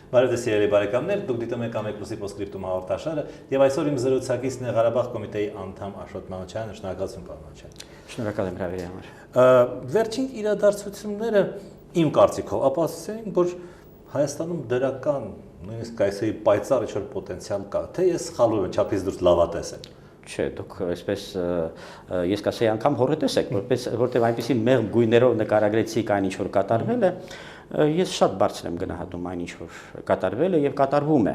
Բարև ձեզ սիրելի բարեկամներ, դուք դիտում եք Ամեկուսի Պոստսկրիպտում հաղորդաշարը եւ այսօր իմ զրուցակիցն է Ղարաբաղ կոմիտեի անդամ Աշոտ Մանուչյանը, շնորհակալություն պարոն Մանուչյան։ Շնորհակալ եմ հրավերի համար։ Վերջին իրադարձությունները իմ կարծիքով ապացուցեն, որ Հայաստանում դրական, նույնիսկ այսօրի պայծառ ինչ-որ պոտենցիալ կա, թե ես սխալվում եմ, չափից դուրս լավատես եմ։ Չէ, դուք այսպես ես կասեի անգամ հորետես եք, որտեղ այնպեսի մեղմ գույներով նկարագրեցիք այն ինչ որ կատարվել է, ես շատ բարձր եմ գնահատում այն ինչ որ կատարվել է եւ կատարվում է։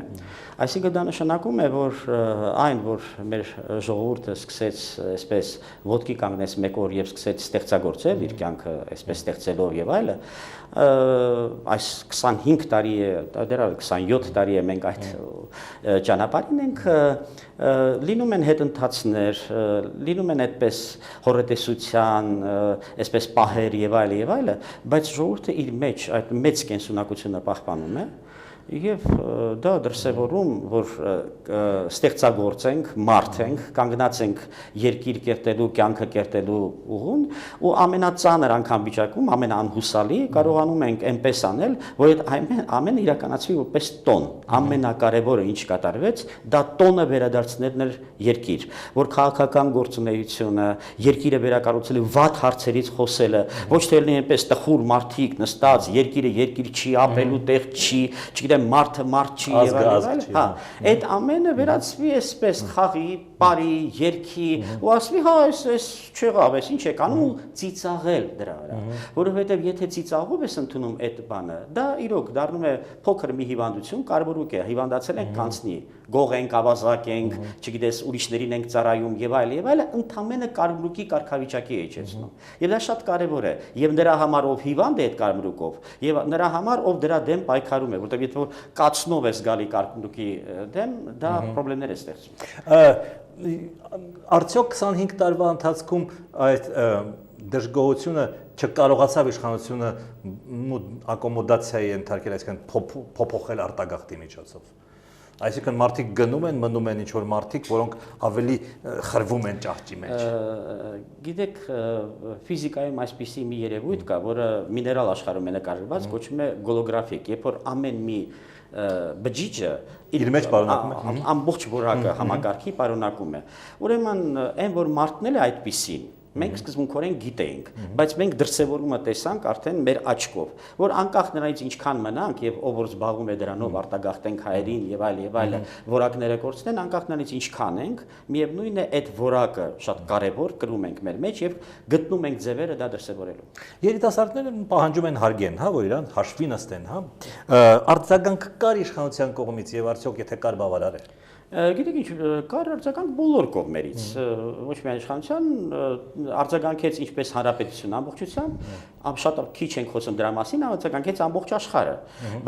Այսինքն դա նշանակում է, որ այն, որ մեր ժողովուրդը սկսեց այսպես ոտքի կանգնեց մեկ օր եւ սկսեց ստեղծագործել իր կյանքը այսպես ստեղծելով եւ այլը, այս 25 տարի է, դեռ 27 տարի է մենք այդ ճանապարհին ենք, լինում են հետընթացներ, լինում են այդպես հորետեսության, այսպես պահեր եւ այլը, բայց ժողովուրդը իր մեջ այդ մեծ կենսունակությունը պահպանում է եւ դա դրսեւորում, որ ստեղծագործ ենք, մարդ ենք, կանգնած ենք երկիր կերտելու, կյանքը կերտելու ուղուն ու ամենածանր անգամ վիճակում, ամենաանհուսալի կարողանում ենք այնպես անել, որ այդ ամենը իրականացվի որպես տոն։ Ամենակարևորը ինչ կատարվեց, դա տոնը վերադարձնելն էր երկիր, որ քաղաքական գործունեությունը, երկիրը վերակառուցելու վատ հարցերից խոսելը, ոչ թե այնպես տխուր մարդիկ նստած, երկիրը երկիր չի, ապրելու տեղ չի, մարդը մարդ չի եւ այլն, հա, այդ ամենը վերածվի այսպես խաղի, բարի, երգի, ու ասվի, հա, այս չեղավ, այս ինչ եք անում, ծիծաղել դրա վրա, որովհետեւ եթե ծիծաղով ես ընդունում այդ բանը, դա իրոք դառնում է փոքր մի հիվանդություն, կարևորուկ է, հիվանդացել ենք կանցնի, գող ենք, ավազակ ենք, չգիտես, ուրիշներին ենք ծառայում եւ այլը, ընդամենը կարմրուկի կարգավիճակի է իջեցնում։ Եվ դա շատ կարևոր է, եւ նրա համար ով հիվանդ է այդ կարմրուկով, եւ նրա համար ով դրա դեմ պայքարում է, որտեղ եթե որ կացնով ես գալի կարմրուկի դեմ, դա խնդիրներ է ստեղծում։ Արդյոք 25 տարվա ընթացքում այդ դժգոհությունը չկարողացավ իշխանությունը ակոմոդացիայի ենթարկել, այսինքն փոփոխել արտագաղթի միջոցով։ Այսինքն մարդիկ գնում են, մնում են ինչ-որ մարդիկ, որոնք ավելի խրվում են ճահճի մեջ։ Գիտեք, ֆիզիկայում այսպիսի մի երևույթ կա, որը միներալ աշխարհում է նկարագրված, կոչվում է գոլոգրաֆիկ, երբ որ ամեն մի բջիջը իր մեջ պարունակում է ամբողջ որակը համակարգի պարունակում է։ Ուրեմն այն որ մարդն էլ է այդպիսին, մենք սկզբունքորեն գիտեինք, բայց մենք դրսևորումը տեսանք արդեն մեր աչքով, որ անկախ նրանից ինչքան մնանք եւ ով որ զբաղվում է դրանով արտագաղթենք հայերին եւ այլը, որակները կորցնեն, անկախ նրանից ինչքան ենք, միևնույնն է այդ որակը շատ կարեւոր կրում ենք մեր մեջ եւ գտնում ենք ձևերը դա դրսևորելու։ Երիտասարդները պահանջում են հարգեն, հա, որ իրան հաշվի նստեն, հա։ Արձագանք կար իշխանության կողմից եւ արդյոք եթե կար բավարար է։ Գիտեք ինչ, կար արձագանք բոլոր կողմերից, ոչ միայն իշխանության, արձագանքեց ինչպես հանրապետություն ամբողջությամբ, շատ քիչ ենք խոսում դրա մասին, արձագանքեց ամբողջ աշխարհը։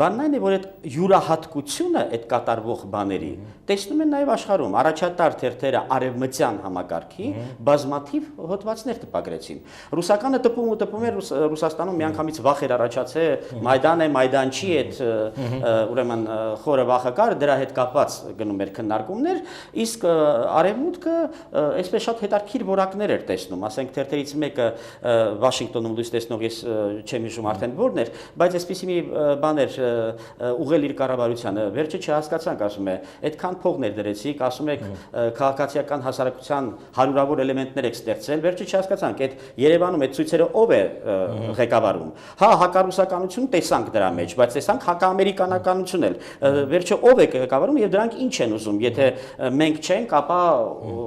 Բանն այն է, որ այդ յուրահատկությունը այդ կատարվող բաների տեսնում են նաև աշխարհում, առաջատար թերթերը արևմտյան համակարգի բազմաթիվ հոդվածներ տպագրեցին։ Ռուսականը տպում էր Ռուսաստանում միանգամից վախ էր առաջացել, Մայդան է, Մայդան չի, այդ ուրեմն խորը վախը կար, դրա հետ կապված գնում էր քննարկումներ, իսկ արևմուտքը այսպես շատ հետաքրքիր որակներ էր տեսնում, ասենք թերթերից մեկը Վաշինգտոնում լույս տեսնող ես չեմ հիշում արդեն որն էր, բայց այսպեսի մի բան էր ուղղել իր կառավարությանը, վերջը չհասկացանք, ասում է, այդքան փողներ դրեցիք, ասում եք քաղաքացիական հասարակության հարյուրավոր էլեմենտներ եք ստեղծել, վերջը չհասկացանք, այդ Երևանում այդ ցույցերը ով է ղեկավարում։ Հա, հակառուսականություն տեսանք դրա մեջ, բայց տեսանք հակաամերիկանականություն էլ։ Վերջը ով է ղեկավարում եւ դրանք ինչ են ուզում, եթե մենք չենք, ապա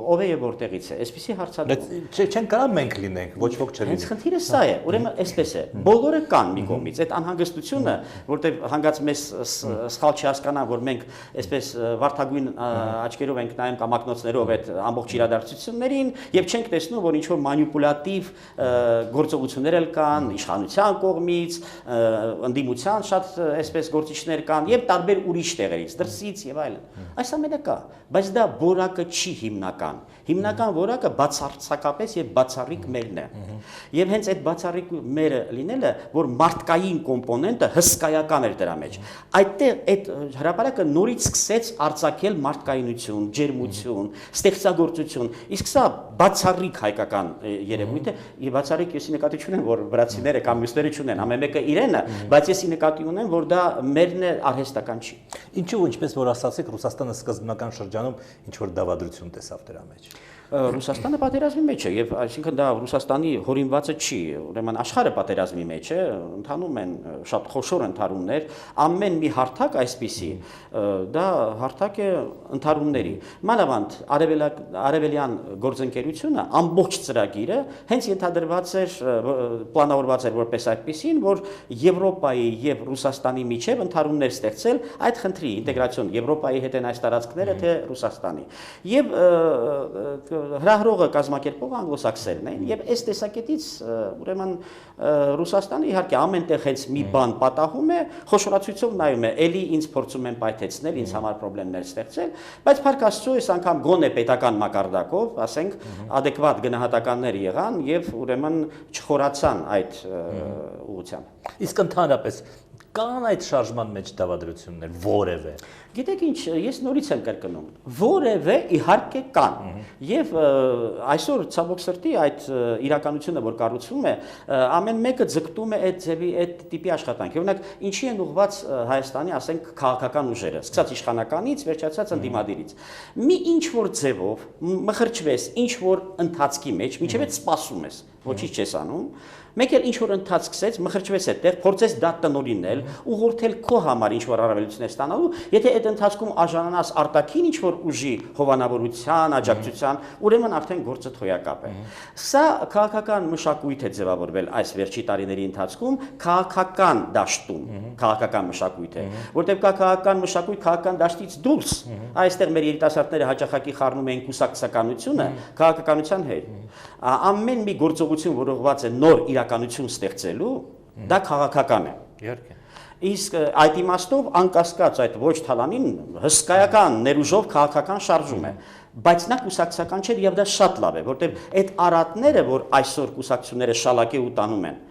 ով է եւ որտեղից է։ Այսպեսի հարցադրում։ Չեն կարա մենք լինենք, ոչ ոք չլինի։ Հենց խնդիրը սա է, ուրեմն այսպես է։ Բոլորը կան մի կողմից, այդ անհանգստությունը, որտեղ հանգած մեզ սխալ չհասկանան, որ մենք այսպես վարդագույն աչքերով ենք նայում կամակնոցներով այդ ամբողջ իրադարձություններին եւ չենք տեսնում, որ ինչ որ մանիպուլատիվ գործողություններ էլ կան իշխանության կողմից, ընդդիմության շատ այսպես գործիչներ կան եւ տարբեր ուրիշ տեղերից, դրսից եւ այլն։ Այս ամենը կա, բայց դա որակը չի հիմնական որակը բացարձակապես եւ բացառիկ մերն է։ Եվ հենց այդ բացառիկ մերը լինելը, որ մարդկային կոմպոնենտը հսկայական էր դրա մեջ։ Այդտեղ այդ հրապարակը նորից սկսեց արձակել մարդկայնություն, ջերմություն, ստեղծագործություն։ Իսկ սա բացառիկ հայկական երևույթ է, եւ բացառիկ եսի նկատի չունեմ, որ վրացիները կամ մյուսները չունեն, ամեն մեկը իրենը, բայց եսի նկատի ունեմ, որ դա մերն է արհեստական չի։ Ինչու, ինչպես որ ասացիք, Ռուսաստանը սկզբնական շրջանում ինչ որ դավադրություն տեսավ դրա մեջ։ Ռուսաստանը պատերազմի մեջ է եւ այսինքն դա Ռուսաստանի հորինվածը չի, ուրեմն աշխարհը պատերազմի մեջ է, ընթանում են շատ խոշոր ընթարումներ, ամեն մի հարթակ այսպիսի, դա հարթակ է ընթարումների։ Մանավանդ արևելյան գործընկերությունը ամբողջ ծրագիրը հենց ենթադրված էր, պլանավորված էր որպես այդպիսին, որ Եվրոպայի եւ Ռուսաստանի միջև ընթարումներ ստեղծել այդ խնդրի ինտեգրացիոն Եվրոպայի հետ են այս տարածքները թե Ռուսաստանի։ Եվ հրահրողը կազմակերպող անգլոսաքսերն են եւ այս տեսակետից ուրեմն Ռուսաստանը իհարկե ամենտեղ հենց մի բան պատահում է, խոշորացույցով նայում է, էլի ինձ փորձում են պայթեցնել, ինձ համար խնդիրներ ստեղծել, բայց փառք Աստծո այս անգամ գոնե պետական մակարդակով, ասենք, ադեկվատ գնահատականներ եղան եւ ուրեմն չխորացան այդ ուղղությամբ։ Իսկ ընդհանրապես կան այդ շարժման մեջ դավադրություններ որևէ։ Գիտեք ինչ, ես նորից եմ կրկնում, որևէ իհարկե կան։ Եվ այսօր ցավոք սրտի այդ իրականությունը, որ կառուցվում է, ամեն մեկը ձգտում է այդ ձևի, այդ տիպի աշխատանքի։ Օրինակ, ինչի են ուղղված Հայաստանի, ասենք, քաղաքական ուժերը, սկսած իշխանականից, վերջացած ընդդիմադիրից։ Մի ինչ որ ձևով մխրճվես, ինչ որ ընթացքի մեջ, մինչև այդ սպասում ես, ոչինչ չես անում։ Մեկ էլ ինչ որ ընթաց սկսեց, մխրճվեց այդտեղ, փորձեց դա տնօրինել, ուղղորդել քո համար ինչ որ առավելություններ ստանալու, եթե այդ ընթացքում արժանանաս արտաքին ինչ որ ուժի հովանավորության, աջակցության, ուրեմն արդեն գործը թոյակապ է։ Սա քաղաքական մշակույթ է ձևավորվել այս վերջի տարիների ընթացքում, քաղաքական դաշտում, քաղաքական մշակույթ է, որտեղ կա քաղաքական մշակույթ քաղաքական դաշտից դուրս, այստեղ մեր երիտասարդները հաճախակի խառնում են կուսակցականությունը քաղաքականության հետ։ Ամեն մի գործողություն, որ ուղղված է նոր իրականություն ստեղծելու, դա քաղաքական է։ Իհարկե։ Իսկ այդ իմաստով անկասկած այդ ոչ թալանին հսկայական ներուժով քաղաքական շարժում է, բայց նա կուսակցական չէ եւ դա շատ լավ է, որտեղ այդ արատները, որ այսօր կուսակցությունները շալակե ու տանում են,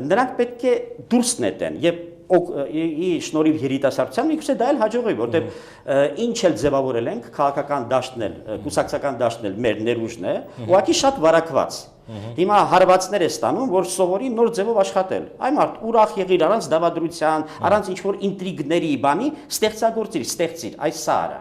նրանք պետք է դուրս նետեն եւ շնորհիվ երիտասարդության միգուցե դա էլ հաջողվի, որտեղ ինչ էլ ձևավորել ենք քաղաքական դաշտն էլ, կուսակցական դաշտն էլ մեր ներուժն է, ուղղակի շատ վարակված։ Հիմա հարվածներ է ստանում, որ սովորի նոր ձևով աշխատել։ Այ մարդ ուրախ եղիր առանց դավադրության, առանց ինչ որ ինտրիգների բանի, ստեղծագործիր, ստեղծիր, այս սա արա։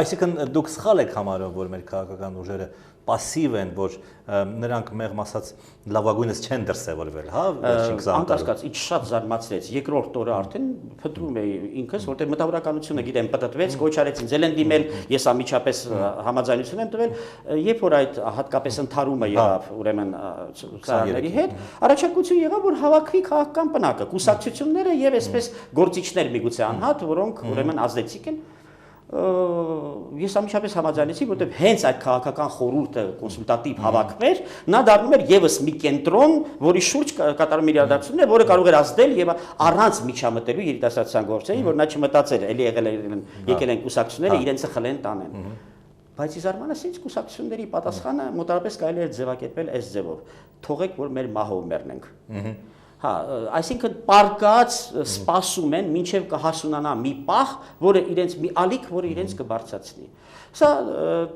Այսինքն դուք սխալ եք համարում, որ մեր քաղաքական ուժերը пассив են, որ նրանք մեղմ ասած լավագույնս չեն դրսևորվել, հա, վերջին 20 տարում։ Անկասկած, ինչ շատ զարմացրեց, երկրորդ օրը արդեն փնտրում էի ինքս, որտեղ մտավորականությունը գիտեմ, պատտվեց, կոչ արեցին, ձել են դիմել, ես անմիջապես համաձայնություն եմ տվել, երբ որ այդ հատկապես ընթարումը եղավ, ուրեմն ցուցարարների հետ, առաջարկություն եղավ, որ հավաքվի քաղաքական պնակը, կուսակցությունները եւ այսպես գործիչներ միգուցե անհատ, որոնք ուրեմն ազդեցիկ են։ Ես ամիջապես համաձայնեցի, որտեղ հենց այդ քաղաքական խորհուրդը կոնսուլտատիվ հավաքվեր, նա դառնում էր եւս մի կենտրոն, որի շուրջ կատարում իր իրադարձությունները, որը կարող էր ազդել եւ առանց միջամտելու երիտասարդության գործերի, որ նա չմտածեր, էլի եկել են կուսակցությունները իրենցը խլեն տանեն։ Բայց իզարմանս ինձ կուսակցությունների պատասխանը մոտավորապես կարելի է ձևակերպել այս ձևով. թողեք, որ մեր մահով մեռնենք։ Հա, այսինքն պարկած սպասում են, մինչև կհասունանա մի պահ, որը իրենց մի ալիք, որը իրենց կբարձրացնի։ Սա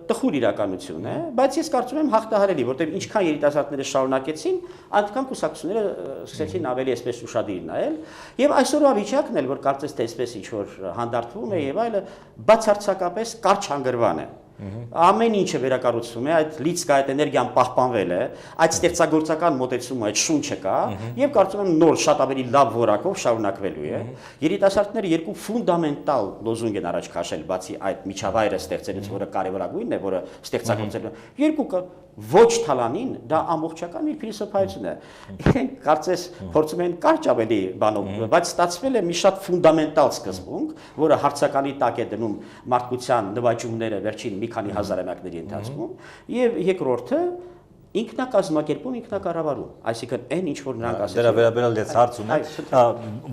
տխուր իրականություն է, բայց ես կարծում եմ հաղթահարելի, որտեղ ինչքան երիտասարդները շարունակեցին, այնքան կուսակցությունները սկսեցին ավելի այսպես ուշադիր նայել, եւ այսօրվա վիճակն էլ, որ կարծես թե այսպես ինչ որ հանդարտվում է եւ այլը, բացարձակապես կարճ հանգրվան է։ Ամեն ինչը վերակառուցվում է, այդ լիցքը, այդ էներգիան պահպանվել է, այդ ստեղծագործական մոտեցումը, այդ շունչը կա, եւ կարծում եմ նոր շատ ավելի լավ որակով շարունակվելու է։ Երիտասարդները երկու ֆունդամենտալ լոզունգ են առաջ քաշել, բացի այդ միջավայրը ստեղծելուց, որը կարևորագույնն է, որը ստեղծագործելու։ Երկուքը ոչ թալանին, դա ամբողջական իր փիլիսոփայություն է։ Իրենք կարծես փորձում են կարճ ավելի բանով, բայց ստացվել է մի շատ ֆունդամենտալ սկզբունք, որը հարցականի տակ է դնում մարդկության նվաճումները վերջին մի քանի հազարամյակների ընթացքում, եւ երկրորդը ինքնակազմակերպում, ինքնակառավարում, այսինքն այն ինչ որ նրանք ասեցին։ Դրա վերաբերյալ ես հարց ունեմ,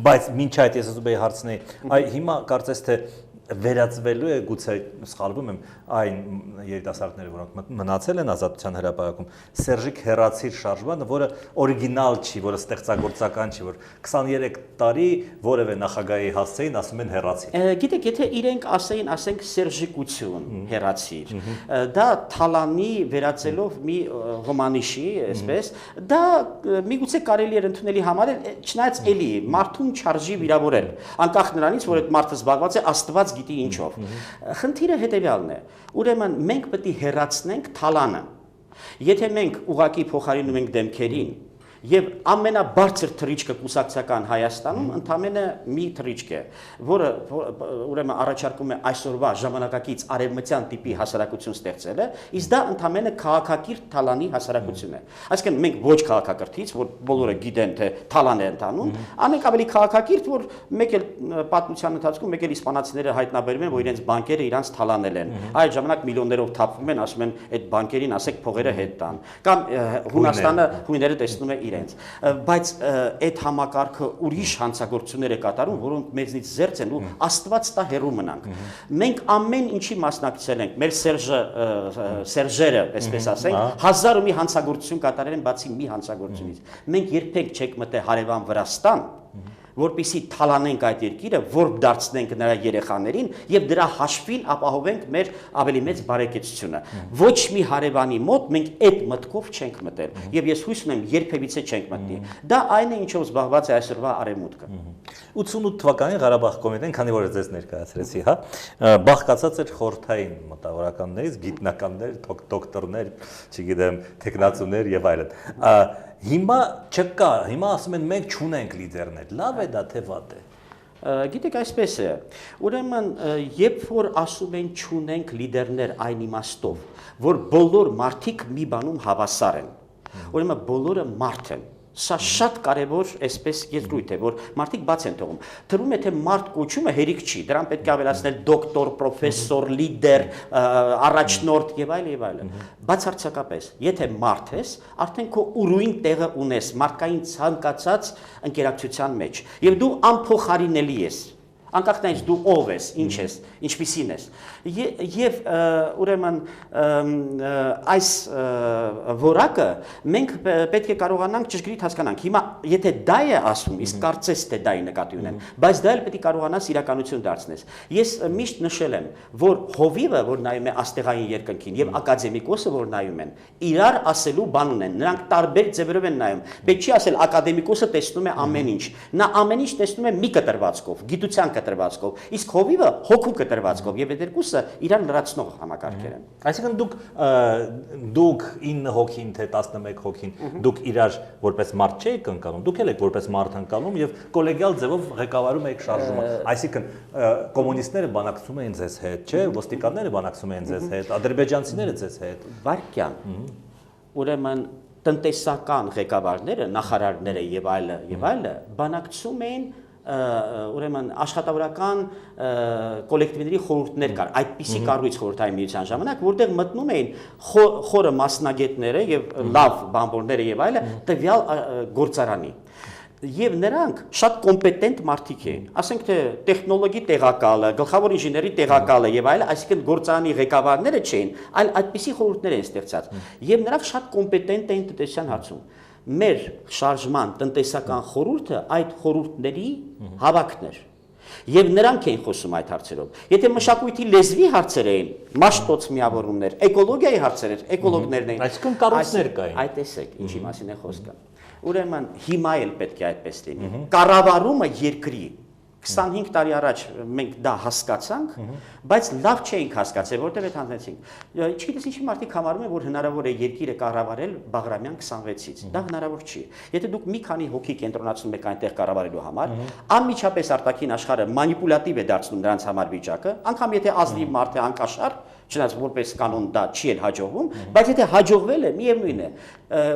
բայց մինչ այդ ես ուզում եի հարցնել, այ հիմա կարծես թե վերածվելու է գուցե սխալվում եմ այն երիտասարդները, որոնք մնացել են Ազատության հրապարակում, Սերժիկ հեռացիր շարժմանը, որը օրիգինալ չի, որը ստեղծագործական չի, որ 23 տարի որևէ նախագահի հասցեին ասում են հեռացիր։ Գիտեք, եթե իրենք ասեին, ասենք Սերժիկություն հեռացիր, դա թալանի վերածելով մի հոմանիշի, այսպես, դա միգուցե կարելի էր ընդունելի համարել, չնայած էլի մարդուն չարժի վիրավորել, անկախ նրանից, որ այդ մարդը զբաղված է Աստված գիտի ինչով։ Խնդիրը հետևյալն է։ Ուրեմն մենք պետք է հեռացնենք թալանը։ Եթե մենք ուղակի փոխարինում ենք դեմքերին եւ ամենաբարձր թռիչքը կուսակցական Հայաստանում ընդամենը մի թռիչք է, որը ուրեմն առաջարկում է այսօրվա ժամանակակից արևմտյան տիպի հասարակություն ստեղծելը, իսկ դա ընդամենը քաղաքակիրթ թալանի հասարակություն է։ Այսինքն մենք ոչ քաղաքակրթից, որ բոլորը գիտեն թե թալան է ընթանում, անենք ավելի քաղաքակիրթ, որ մեկ էլ պատմության ընթացքում մեկ էլ իսպանացիները հայտնաբերում են, որ իրենց բանկերը իրանց թալանել են։ Այդ ժամանակ միլիոններով թափվում են, ասում են այդ բանկերին ասեք փողերը հետ տան։ Կամ Հունաստանը հույները տեսնում է իրենց, բայց այդ համակարգը ուրիշ հանցագործություններ է կատարում, որոնք մեզնից զերծ են ու Աստված տա հեռու մնանք։ Մենք ամեն ինչի մասնակցել ենք, մեր Սերժերը, այսպես ասենք, հազար ու մի հանցագործություն կատարել են բացի մի հանցագործությունից։ Մենք երբեք չենք մտել հարևան Վրաստան, որպեսզի թալանենք այդ երկիրը, որ դարձնենք նրա երեխաներին եւ դրա հաշվին ապահովենք մեր ավելի մեծ բարեկեցությունը։ Ոչ մի հարևանի մոտ մենք այդ մտքով չենք մտել եւ ես հույս ունեմ երբևիցե չենք մտնի։ Դա այն է ինչով զբաղված է այսօրվա արևմուտքը։ 88 թվականին Ղարաբաղ կոմիտեն, քանի որ ձեզ ներկայացրեցի, հա, բաղկացած էր խորհրդային մտավորականներից, գիտնականներ, դոկտորներ, չգիտեմ, տեխնացուներ եւ այլն։ Հիմա չկա, հիմա ասում են մենք չունենք լիդերներ, լավ է դա թե վատ է։ Գիտեք, այսպես է, ուրեմն երբ որ ասում են չունենք լիդերներ այն իմաստով, որ բոլոր մարդիկ մի բանում հավասար են, ուրեմն բոլորը մարդ են, սա շատ կարևոր այսպես եզրույթ է, որ մարդիկ բաց են թողում։ Թվում է թե մարդ կոչումը հերիք չի, դրան պետք է ավելացնել դոկտոր, պրոֆեսոր, լիդեր, առաջնորդ եւ այլն։ Բացարձակապես, եթե մարդ ես, արդեն քո ուրույն տեղը ունես մարդկային ցանկացած ընկերակցության մեջ, եւ դու անփոխարինելի ես։ Անկախ նրանից դու ով ես, ինչ ես, ինչպիսին ես։ Եվ ուրեմն այս որակը մենք պետք է կարողանանք ճշգրիտ հասկանանք։ Հիմա եթե դա է ասում, իսկ կարծես թե դա է նկատի ունեմ, բայց դա էլ պետք է կարողանաս իրականություն դարձնես։ Ես միշտ նշել եմ, որ հովիվը, որ նայում է աստեղային երկնքին, եւ ակադեմիկոսը, որ նայում են, իրար ասելու բան ունեն։ Նրանք տարբեր ձևերով են նայում։ Պետք չի ասել ակադեմիկոսը տեսնում է ամեն ինչ։ Նա ամեն ինչ տեսնում է մի կտրվածքով, գիտության կտրվածքով, իսկ հովիվը հոգու կտրվածքով եւ այդ երկուսը իրար լրացնող համակարգեր են։ Այսինքն դուք 9 հոգին թե 11 հոգին դուք իրար որպես մարդ չեք ընկալում, դուք էլ եք որպես մարդ ընկալում եւ կոլեգիալ ձևով ղեկավարում եք շարժումը։ Այսինքն կոմունիստները բանակցում էին ձեզ հետ, չէ՞, ոստիկանները բանակցում էին ձեզ հետ, ադրբեջանցիները ձեզ հետ։ Վարկյան։ Ուրեմն տնտեսական ղեկավարները, նախարարները եւ այլը բանակցում էին ուրեմն աշխատավորական կոլեկտիվների խորհուրդներ կար, այդպիսի կառույց խորհրդային միության ժամանակ, որտեղ մտնում էին խորը մասնագետները եւ լավ բանվորները եւ այլը տվյալ գործարանի։ Եվ նրանք շատ կոմպետենտ մարդիկ էին, ասենք թե տեխնոլոգի տեղակալը, գլխավոր ինժեների տեղակալը եւ այլն, այսինքն գործարանի ղեկավարները չէին, այլ այդպիսի խորհուրդներ էին ստեղծած։ Եվ նրանք շատ կոմպետենտ էին տնտեսության հարցում։ Մեր շարժման տնտեսական խորհուրդը այդ խորհուրդների հավաքն էր։ Եվ նրանք էին խոսում այդ հարցերով։ Եթե մշակույթի լեզվի հարցեր էին, մաշտոց միավորումներ, էկոլոգիայի հարցեր էր, էկոլոգներն էին։ Այսինքն կառույցներ կային։ Այդ տեսեք, ինչի մասին է խոսքը։ Ուրեմն հիմա էլ պետք է այդպես լինի։ Կառավարումը երկրի 25 տարի առաջ մենք դա հասկացանք, բայց լավ չէինք հասկացել, որտեղ այդ հանձնեցինք։ Չգիտես ինչի մարդիկ համարում են, որ հնարավոր է երկիրը կառավարել Բաղրամյան 26-ից։ Դա հնարավոր չի։ Եթե դուք մի քանի հոգի կենտրոնացնում եք այնտեղ կառավարելու համար, անմիջապես արտաքին աշխարհը մանիպուլատիվ է դարձնում նրանց համար վիճակը, անգամ եթե ազնիվ մարդ է անկաշար, չնայած որպես կանոն դա չի էլ հաջողվում, բայց եթե հաջողվել է, միևնույն է,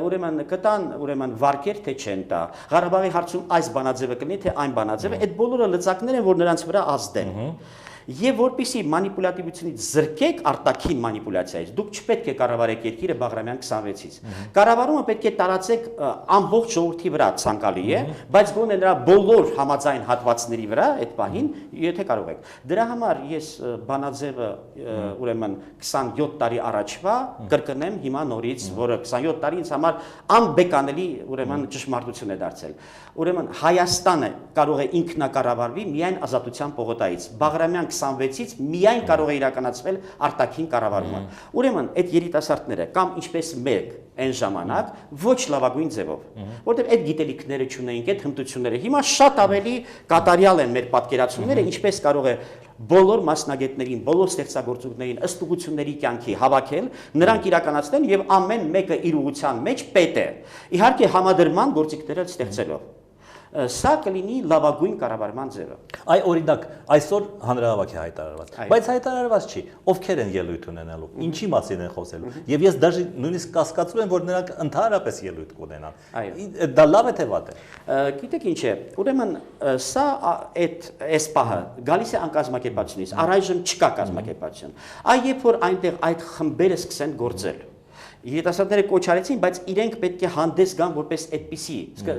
ուրեմն կտան, ուրեմն վարկեր թե չեն տա, Ղարաբաղի հարցում այս բանաձևը կլինի թե այն բանաձևը, այդ բոլորը լծակներ են, որ նրանց վրա ազդեն։ Եվ որպեսզի մանիպուլատիվությունից զրկեք արտաքին մանիպուլյացիայից, դուք չպետք է կառավարեք երկիրը Բաղրամյան 26-ից։ Կառավարումը պետք է տարածեք ամբողջ ժողովրդի վրա ցանկալի է, բայց գոնե նրա բոլոր համաձայն հատվածների վրա այդ պահին, եթե կարող եք։ Դրա համար ես բանաձևը ուրեմն 27 տարի առաջվա կրկնեմ հիմա նորից, որը 27 տարի ինձ համար անբեկանելի ուրեմն ճշմարտություն է դարձել։ Ուրեմն Հայաստանը կարող է ինքնակառավարվի միայն ազատության պողոտայից։ Բաղրամյան 26-ից միայն կարող է իրականացվել արտաքին կառավարումը։ Ուրեմն այդ երիտասարդները կամ ինչպես մեկ այն ժամանակ ոչ լավագույն ձևով, որտեղ այդ գիտելիքները չունեինք, այդ հմտությունները հիմա շատ ավելի կատարյալ են մեր պատկերացումները, ինչպես կարող է բոլոր մասնագետներին, բոլոր ստեղծագործողներին ըստ ուղղությունների կյանքի հավաքել, նրանք իրականացնեն եւ ամեն մեկը իր ուղղության մեջ պետ է։ Իհարկե համադրման գործիքները ստեղծելով։ Սա կլինի լավագույն կառավարման ձևը։ Այ օրինակ այսօր հանրահավաք է հայտարարված, բայց հայտարարված չի, ովքեր են ելույթ ունենալու, ինչի մասին են խոսելու։ Եվ ես դաժե նույնիսկ կասկածում եմ, որ նրանք ընդհանրապես ելույթ կունենան։ Դա լավ է թե վատ է։ Գիտեք ինչ է, ուրեմն սա այս պահը գալիս է անկազմակերպությունից, առայժմ չկա կազմակերպություն։ Այ երբ որ այնտեղ այդ խմբերը սկսեն գործել, երիտասարդները կոչ արեցին, բայց իրենք պետք է հանդես գան որպես այդպիսի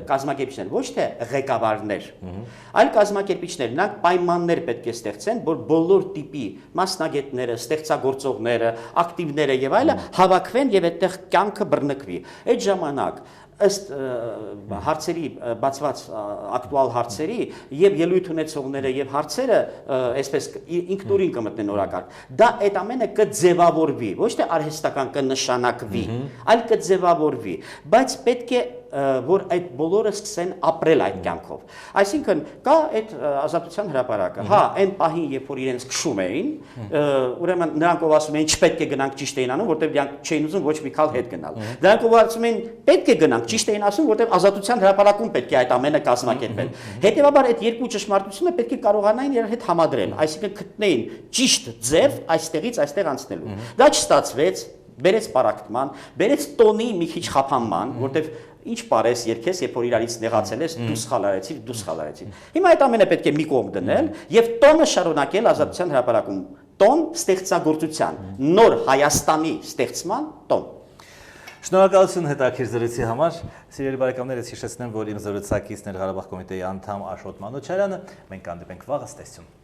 կազմակերպիչներ, ոչ թե ղեկավարներ, այլ կազմակերպիչներ, նրանք պայմաններ պետք է ստեղծեն, որ բոլոր տիպի մասնագետները, ստեղծագործողները, ակտիվները եւ այլը հավաքվեն եւ այդտեղ կյանքը բռնկվի։ Այդ ժամանակ ըստ հարցերի բացված ակտուալ հարցերի եւ ելույթ ունեցողները եւ հարցերը այսպես ինքնուրույն կմտնեն օրակարգ, դա այդ ամենը կձևավորվի, ոչ թե արհեստական կնշանակվի, այլ կձևավորվի, բայց պետք է որ այդ բոլորը սկսեն ապրել այդ կյանքով։ Այսինքն կա այդ ազատության հրապարակը։ Հա, այն պահին, երբ որ իրենց քշում էին, ուրեմն նրանք ով ասում էին չպետք է գնանք ճիշտ էին անում, որտեղ դրանք չէին ուզում ոչ մի քալ հետ գնալ։ Նրանք ով ասում էին պետք է գնանք ճիշտ էին ասում, որտեղ ազատության հրապարակում պետք է այդ ամենը կազմակերպել։ Հետևաբար այդ երկու ճշմարտությունը պետք է կարողանային իրար հետ համադրել, այսինքն գտնեին ճիշտ ձև այստեղից այստեղ անցնելու։ Դա չստացվեց, բերեց պարակտման, բերեց տոնի մի քիչ խափանման, որտեղ ինչ պարես երկես, երբ որ իրարից նեղացել ես, դու սխալ արեցիր։ Հիմա այդ ամենը պետք է մի կողմ դնել եւ տոնը շարունակել ազատության հրապարակում։ Տոն ստեղծագործության, նոր Հայաստանի ստեղծման տոն։ Շնորհակալություն հետաքրքիր զրույցի համար։ Սիրելի բարեկամներ, ես հիշեցնեմ, որ իմ զրուցակիցն էր Ղարաբաղ կոմիտեի անդամ Աշոտ Մանուչարյանը։ Մենք կհանդիպենք վաղը, ցտեսություն։